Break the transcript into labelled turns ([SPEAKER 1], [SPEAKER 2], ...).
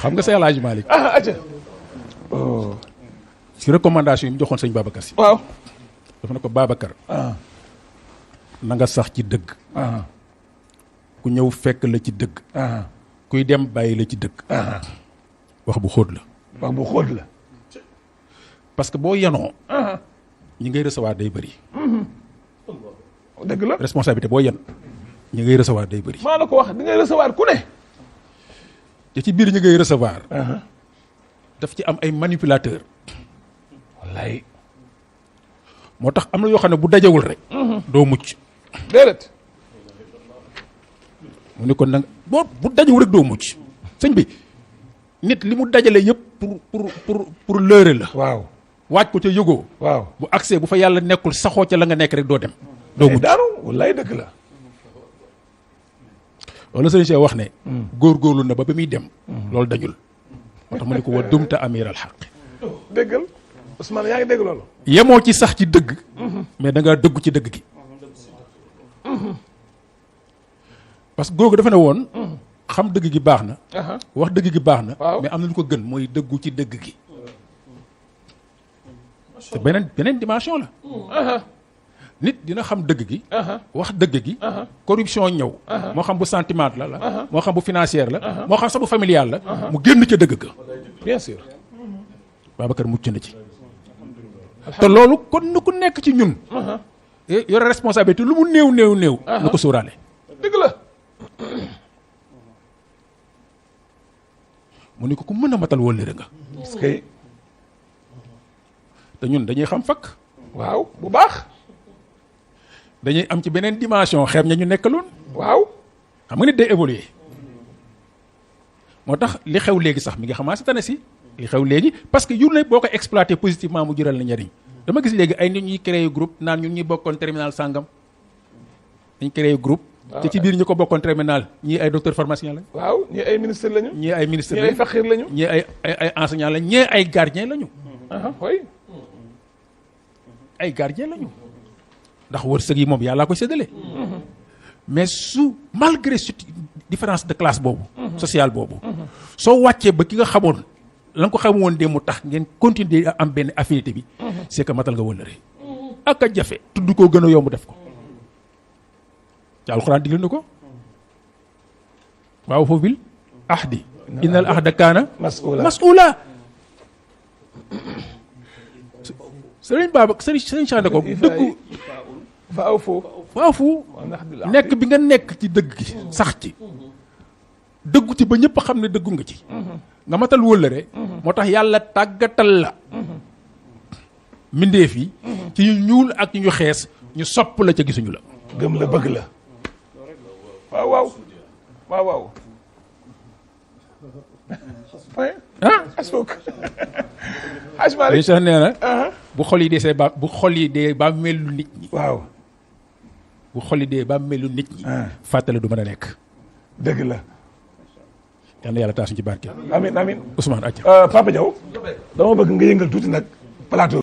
[SPEAKER 1] xam nga Seydi El Hadji Malick
[SPEAKER 2] aca
[SPEAKER 1] ci recommandation yi mu joxoon sëñ Babacar Si
[SPEAKER 2] waaw
[SPEAKER 1] dafa ne ko Babacar na nga sax ci dëgg ku ñëw fekk la ci dëgg kuy dem bàyyi la ci dëgg wax bu xóot la
[SPEAKER 2] wax bu xóot la
[SPEAKER 1] parce que boo yanoo ñi ngay recevoir day bëri
[SPEAKER 2] dëgg la
[SPEAKER 1] responsabilité boo yan ñi ngay recevoir day bëri
[SPEAKER 2] maa la ko wax di ngay recevoir ku ne
[SPEAKER 1] te ci biir ñi ngay recevoir daf ci am ay manipulateur
[SPEAKER 2] wallaay
[SPEAKER 1] moo tax am na yoo xam ne bu dajewul rek doo mucc
[SPEAKER 2] déedéet
[SPEAKER 1] mu ne kon nag boo bu dajewul rek doo mucc sëñ bi nit li mu dajale yëpp pour lëre la
[SPEAKER 2] waaw
[SPEAKER 1] waaj ko ca yëgoo
[SPEAKER 2] waaw
[SPEAKER 1] bu accès bu fa yàlla nekkul saxoo ca la nga nekk rek doo dem doo mucc
[SPEAKER 2] daaru wallaay dëgg la
[SPEAKER 1] loolu sëñ Cheikh wax ne góorgóorlu na ba muy dem loolu dañul moo tax mu ne ko wa dumta amiral xaq
[SPEAKER 2] déggal Ousmane yaa ngi dégg loolu
[SPEAKER 1] yemoo ci sax ci dëgg mais da ngaa dëggu ci dëgg gi parce que googu dafa ne woon xam dëgg gi baax na wax dëgg gi baax na mais am na lu ko gën mooy dëggu ci dëgg gi te beneen dimension la nit dina xam dëgg gi wax dëgg gi corruption ñëw moo xam bu sentiment la moo xam bu financière la moo xam sax bu familial la mu génn ca dëgg ga
[SPEAKER 2] bien sûr
[SPEAKER 1] Babacar mucc na ci te loolu kon nu ku nekk ci ñun yore responsabilité lu mu néew na ko sóoraale
[SPEAKER 2] dëgg la
[SPEAKER 1] mu ni ko ku mën a matal wóllëre nga
[SPEAKER 2] parce que
[SPEAKER 1] te ñun dañuy xam fakk
[SPEAKER 2] waaw bu baax
[SPEAKER 1] dañuy am ci beneen dimension xeeb ña ñu nekkaloon
[SPEAKER 2] waaw
[SPEAKER 1] xam nga nit day évoluer moo tax li xew léegi sax mi ngi xamaa si tane si li xew léegi parce que yu ne boo ko exploité positivement mu jural la njariñ dama gis léegi ay nit ñuy créé groupe naan ñun ñuy bokkoon terminal sàngam dañ créé groupe te ci biir ñu ko bokkoon terminal ñii ay docteur pharmacien lañ
[SPEAKER 2] waaw ñii ay ministre lañu
[SPEAKER 1] ñii ay ministre
[SPEAKER 2] ñii ay faqiir lañu
[SPEAKER 1] ñii ay enseignant lañ ñii ay gardien lañu
[SPEAKER 2] oui
[SPEAKER 1] ay gardien lañu ndax wërsëg yi moom yàllaa koy séddale mais su malgré différence de classe boobu sociale boobu soo wàccee ba ki nga xamoon la nga ko xam woon dee mu tax ngeen continuer am benn affinité bi c'est que matal nga wëllëre ak a jafe tudd koo gën a yomb def ko ci alxuraan digle na ko waaw foofu bil ahdi innal ahda kaana mas'uula sëriñ Baba sëriñ Cheikh ne ko dëggu faafu nekk bi nga nekk ci dëgg gi sax ci dëggu ci ba ñëpp xam ne dëggu nga ci nga matal wëllëre moo tax yàlla tàggatal la mbindeef yi ci ñu ñuul ak ñu xees ñu sopp la ca gisuñu la
[SPEAKER 2] gëm la bëgg la waaw waaw waaw waaw
[SPEAKER 1] dañu sax nee na bu xol yi dee bu xol yi dee ba melu nit ñi
[SPEAKER 2] waaw
[SPEAKER 1] bu xol yi dee ba melu nit ñi fàttale du mën a nekk
[SPEAKER 2] dëgg la
[SPEAKER 1] yal na yàlla taasuñ ci barke
[SPEAKER 2] amin amin
[SPEAKER 1] Ousmane acca
[SPEAKER 2] Papa Diaw dama bëgg nga yëngal tuuti nag plateau